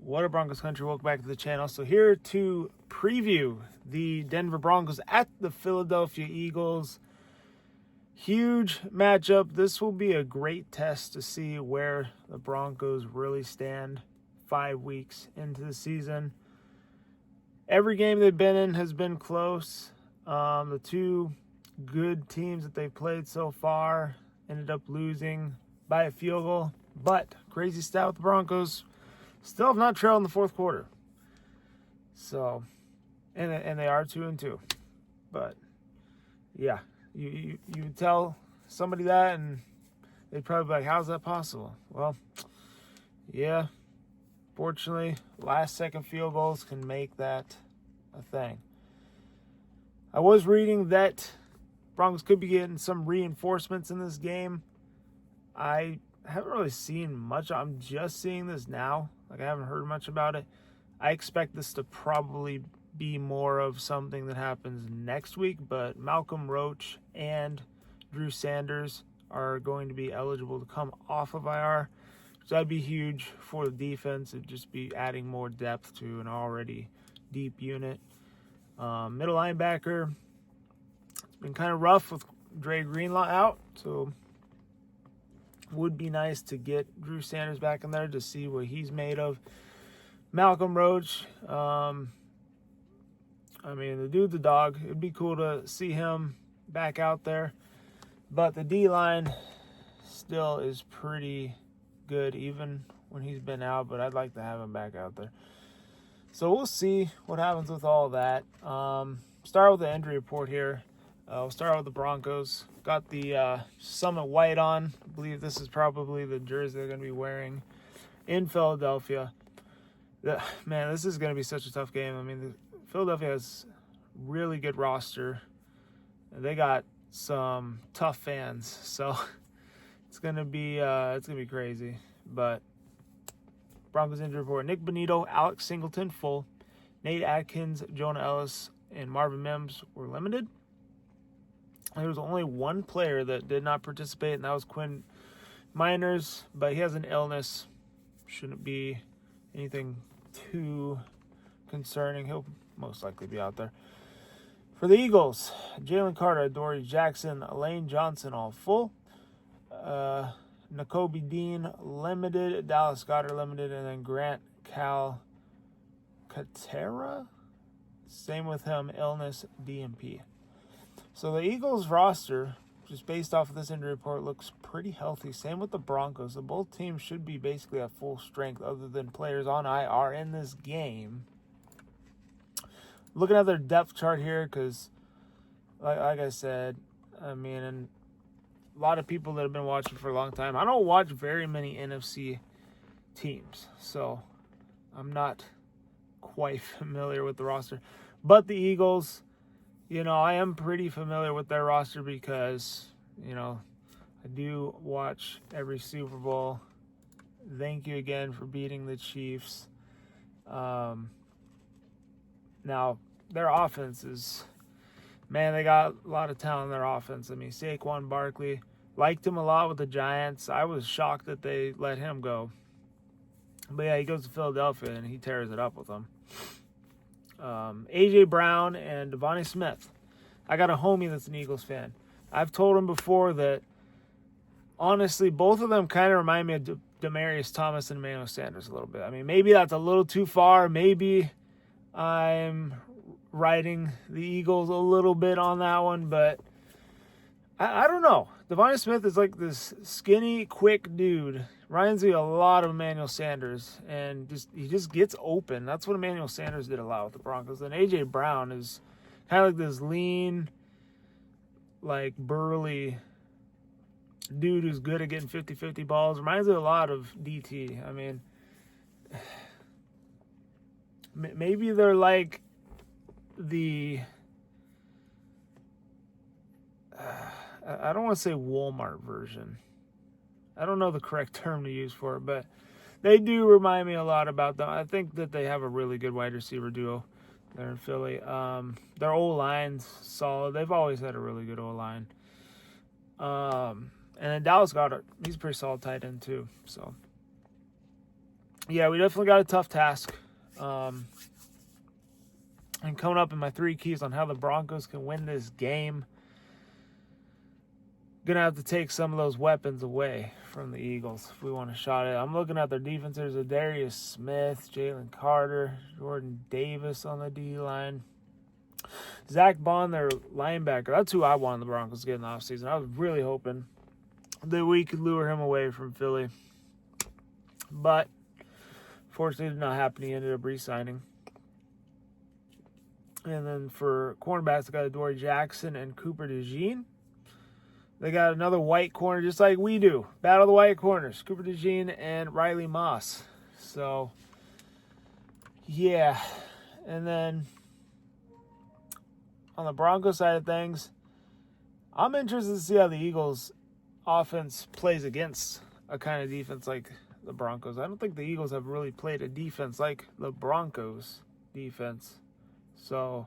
What up, Broncos country? Welcome back to the channel. So here to preview the Denver Broncos at the Philadelphia Eagles. Huge matchup. This will be a great test to see where the Broncos really stand 5 weeks into the season. Every game they've been in has been close. The two good teams that they've played so far ended up losing by a field goal. But crazy stat with the Broncos, still have not trailed in the fourth quarter. So, and they are 2-2. But yeah, you tell somebody that and they'd probably be like, how's that possible? Well, yeah, fortunately, last second field goals can make that a thing. I was reading that Broncos could be getting some reinforcements in this game. I haven't really seen much. I'm just seeing this now. I haven't heard much about it. I expect this to probably be more of something that happens next week, but Malcolm Roach and Drew Sanders are going to be eligible to come off of IR. So that'd be huge for the defense. It'd just be adding more depth to an already deep unit. Middle linebacker, it's been kind of rough with Dre Greenlaw out, so would be nice to get Drew Sanders back in there to see what he's made of. Malcolm Roach, the dude's a dog. It'd be cool to see him back out there. But the D-line still is pretty good, even when he's been out. But I'd like to have him back out there. So we'll see what happens with all that. Start with the injury report here. We'll start with the Broncos. Got the Summit White on. I believe this is probably the jersey they're going to be wearing in Philadelphia. Man, this is going to be such a tough game. Philadelphia has really good roster. They got some tough fans, so it's going to be crazy. But Broncos injury report: Nick Bonito, Alex Singleton full, Nate Atkins, Jonah Ellis, and Marvin Mims were limited. There was only one player that did not participate, and that was Quinn Miners, but he has an illness. Shouldn't be anything too concerning. He'll most likely be out there. For the Eagles, Jalen Carter, Dory Jackson, Lane Johnson, all full. Nakobe Dean, limited. Dallas Goedert, limited. And then Grant Calcaterra, same with him, illness, DMP. So the Eagles roster, just based off of this injury report, looks pretty healthy. Same with the Broncos. So both teams should be basically at full strength other than players on IR in this game. Looking at their depth chart here, because like I said, and a lot of people that have been watching for a long time, I don't watch very many NFC teams. So I'm not quite familiar with the roster. But the Eagles, I am pretty familiar with their roster because, I do watch every Super Bowl. Thank you again for beating the Chiefs. Now, their offense is, man, they got a lot of talent in their offense. Saquon Barkley, liked him a lot with the Giants. I was shocked that they let him go. But yeah, he goes to Philadelphia and he tears it up with them. A.J. Brown and Devontae Smith. I got a homie that's an Eagles fan. I've told him before that, honestly, both of them kind of remind me of Demaryius Thomas and Emmanuel Sanders a little bit. Maybe that's a little too far. Maybe I'm riding the Eagles a little bit on that one, but I don't know. Devontae Smith is like this skinny, quick dude. Reminds me a lot of Emmanuel Sanders, and he just gets open. That's what Emmanuel Sanders did a lot with the Broncos. And A.J. Brown is kind of like this lean, like burly dude who's good at getting 50-50 balls. Reminds me a lot of DT. Maybe they're like the... I don't want to say Walmart version. I don't know the correct term to use for it, but they do remind me a lot about them. I think that they have a really good wide receiver duo there in Philly. Their O-line's solid. They've always had a really good O-line. And then Dallas Goedert, he's a pretty solid tight end too. So yeah, we definitely got a tough task. And coming up in my 3 keys on how the Broncos can win this game, gonna have to take some of those weapons away from the Eagles if we want a shot at it. I'm looking at their defense. There's Darius Smith, Jalen Carter, Jordan Davis on the D line. Zach Bond, their linebacker. That's who I wanted the Broncos to get in the offseason. I was really hoping that we could lure him away from Philly. But fortunately, it did not happen. He ended up re-signing. And then for cornerbacks, they got Adoree Jackson and Cooper DeJean. They got another white corner just like we do. Battle of the white corners. Cooper DeJean and Riley Moss. So, yeah. And then on the Broncos side of things, I'm interested to see how the Eagles offense plays against a kind of defense like the Broncos. I don't think the Eagles have really played a defense like the Broncos defense. So,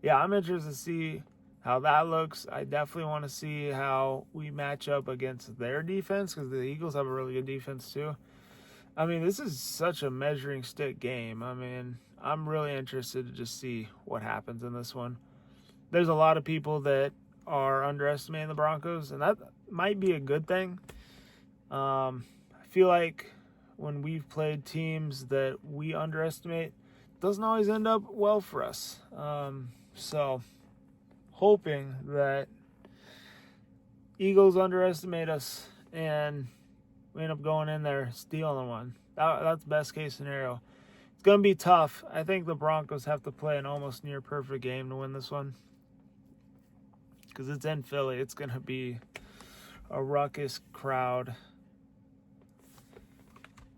yeah, I'm interested to see how that looks. I definitely want to see how we match up against their defense because the Eagles have a really good defense too. I mean, this is such a measuring stick game. I mean, I'm really interested to just see what happens in this one. There's a lot of people that are underestimating the Broncos, and that might be a good thing. I feel like when we've played teams that we underestimate, it doesn't always end up well for us. So hoping that Eagles underestimate us and we end up going in there stealing one. That's best case scenario. It's going to be tough. I think the Broncos have to play an almost near perfect game to win this one. Because it's in Philly. It's going to be a ruckus crowd.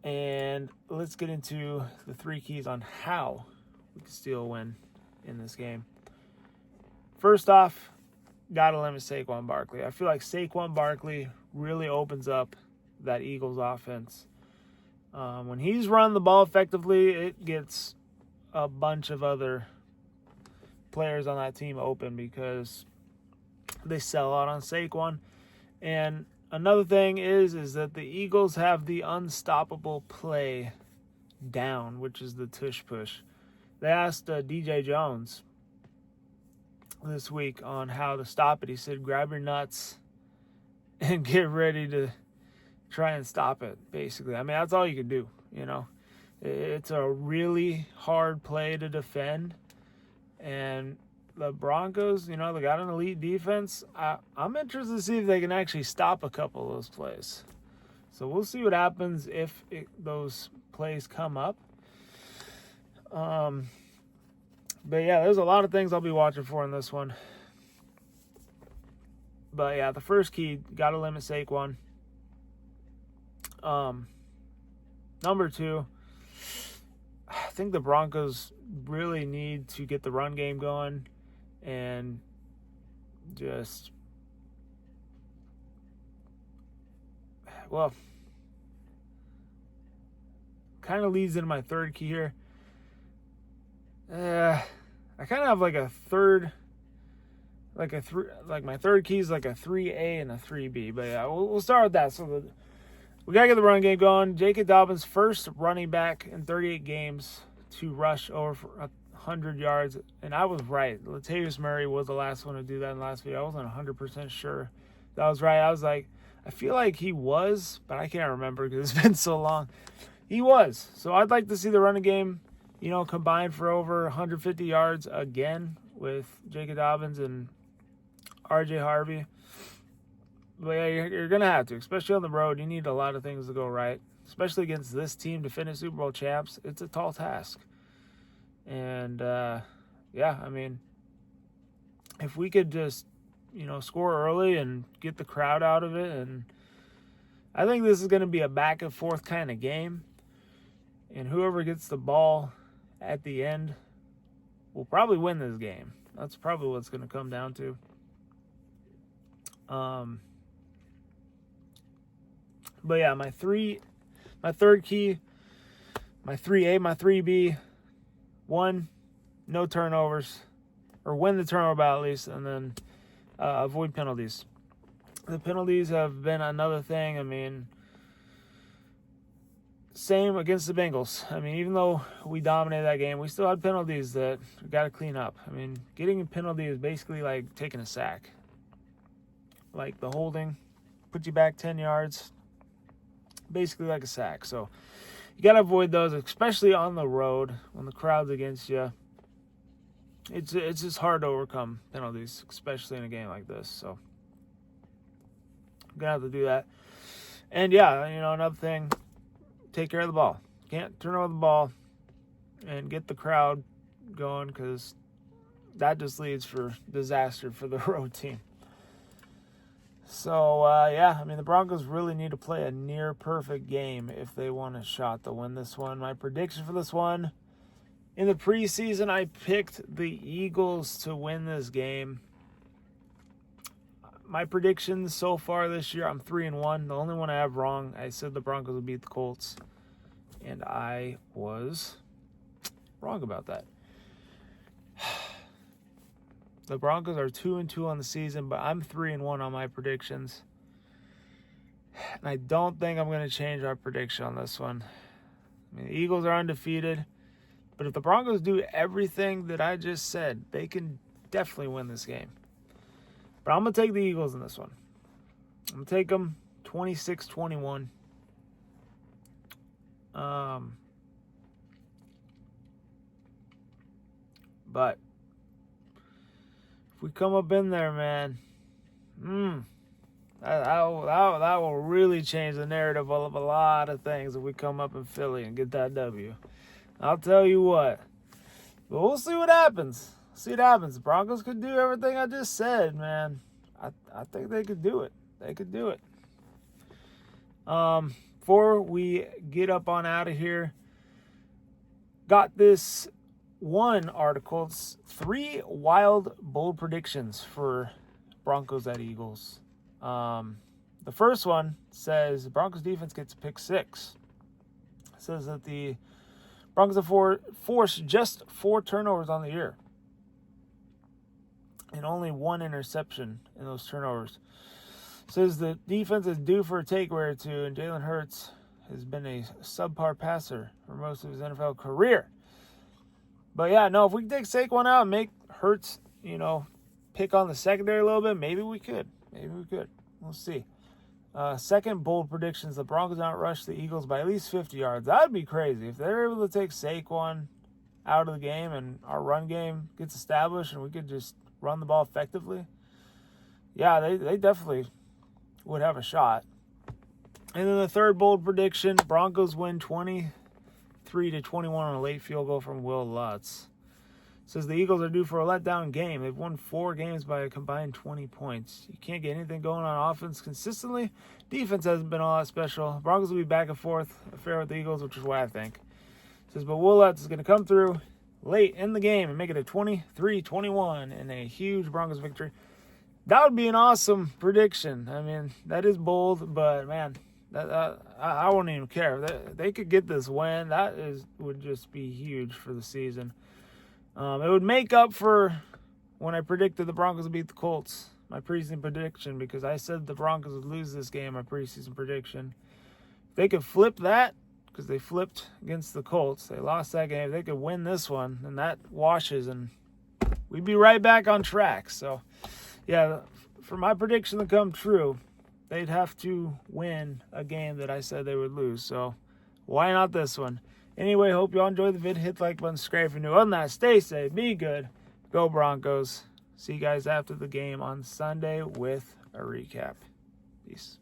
And let's get into the 3 keys on how we can steal a win in this game. First off, got to limit Saquon Barkley. I feel like Saquon Barkley really opens up that Eagles offense. When he's run the ball effectively, it gets a bunch of other players on that team open because they sell out on Saquon. And another thing is that the Eagles have the unstoppable play down, which is the tush push. They asked DJ Jones this week on how to stop it. He said, grab your nuts and get ready to try and stop it, basically. I mean, that's all you can do, you know. It's a really hard play to defend. And the Broncos, you know, they got an elite defense. I'm interested to see if they can actually stop a couple of those plays. So we'll see what happens if those plays come up. But yeah, there's a lot of things I'll be watching for in this one. But yeah, the first key, got to limit Saquon. Number 2, I think the Broncos really need to get the run game going and just, well, kind of leads into my 3rd key here. I kind of have like a third, like my 3rd key is like a 3A and a 3B. But yeah, we'll start with that. So we got to get the run game going. J.K. Dobbins, first running back in 38 games to rush over for 100 yards. And I was right. Latavius Murray was the last one to do that in the last video. I wasn't 100% sure that was right. I was like, I feel like he was, but I can't remember because it's been so long. He was. So I'd like to see the running game, you know, combined for over 150 yards again with J.K. Dobbins and R.J. Harvey. But yeah, you're going to have to, especially on the road. You need a lot of things to go right, especially against this team to finish Super Bowl champs. It's a tall task. And, yeah, I mean, if we could just, you know, score early and get the crowd out of it. And I think this is going to be a back and forth kind of game. And whoever gets the ball at the end will probably win this game. That's probably what it's going to come down to. But yeah, my 3rd key, my 3A, my 3B, 1, no turnovers, or win the turnover battle at least, and then avoid penalties. The penalties have been another thing. I mean, same against the Bengals. I mean, even though we dominated that game, we still had penalties that we got to clean up. I mean, getting a penalty is basically like taking a sack. Like the holding, put you back 10 yards, basically like a sack. So you got to avoid those, especially on the road when the crowd's against you. It's just hard to overcome penalties, especially in a game like this. So I'm going to have to do that. And yeah, another thing, take care of the ball. Can't turn over the ball and get the crowd going, because that just leads for disaster for the road team. So, yeah, I mean, the Broncos really need to play a near-perfect game if they want a shot to win this one. My prediction for this one, in the preseason, I picked the Eagles to win this game. My predictions so far this year, I'm 3-1. The only one I have wrong, I said the Broncos would beat the Colts, and I was wrong about that. The Broncos are 2-2 on the season, but I'm 3-1 on my predictions. And I don't think I'm going to change our prediction on this one. I mean, the Eagles are undefeated, but if the Broncos do everything that I just said, they can definitely win this game. But I'm going to take the Eagles in this one. I'm going to take them 26-21. But if we come up in there, man, that will really change the narrative of a lot of things if we come up in Philly and get that W. I'll tell you what. But we'll see what happens. The Broncos could do everything I just said, man. I think they could do it. They could do it. Before we get up on out of here, got this one article. It's 3 wild, bold predictions for Broncos at Eagles. The first one says the Broncos defense gets pick 6. It says that the Broncos have forced just 4 turnovers on the year and only 1 interception in those turnovers. It says the defense is due for a takeaway or two, and Jalen Hurts has been a subpar passer for most of his NFL career. But yeah, no, if we can take Saquon out and make Hurts, pick on the secondary a little bit, maybe we could. We'll see. Second bold prediction is the Broncos outrush the Eagles by at least 50 yards. That would be crazy. If they're able to take Saquon out of the game and our run game gets established and we could just run the ball effectively, yeah, they definitely would have a shot. And then the third bold prediction, Broncos win 23-21 on a late field goal from Will Lutz. It says the Eagles are due for a letdown game. They've won 4 games by a combined 20 points. You can't get anything going on offense consistently. Defense hasn't been all that special. Broncos will be back and forth affair with the Eagles, which is what I think. It says, but Will Lutz is going to come through late in the game and make it a 23-21 in a huge Broncos victory. That would be an awesome prediction. I mean, that is bold, but man, I wouldn't even care. They could get this win. Would just be huge for the season. It would make up for when I predicted the Broncos would beat the Colts, my preseason prediction, because I said the Broncos would lose this game, my preseason prediction. If they could flip that, because they flipped against the Colts, they lost that game. If they could win this one, then that washes, and we'd be right back on track. So, yeah, for my prediction to come true, they'd have to win a game that I said they would lose. So, why not this one? Anyway, hope you all enjoyed the vid. Hit the like button, subscribe if you're new. Other than that, stay safe, be good, go Broncos. See you guys after the game on Sunday with a recap. Peace.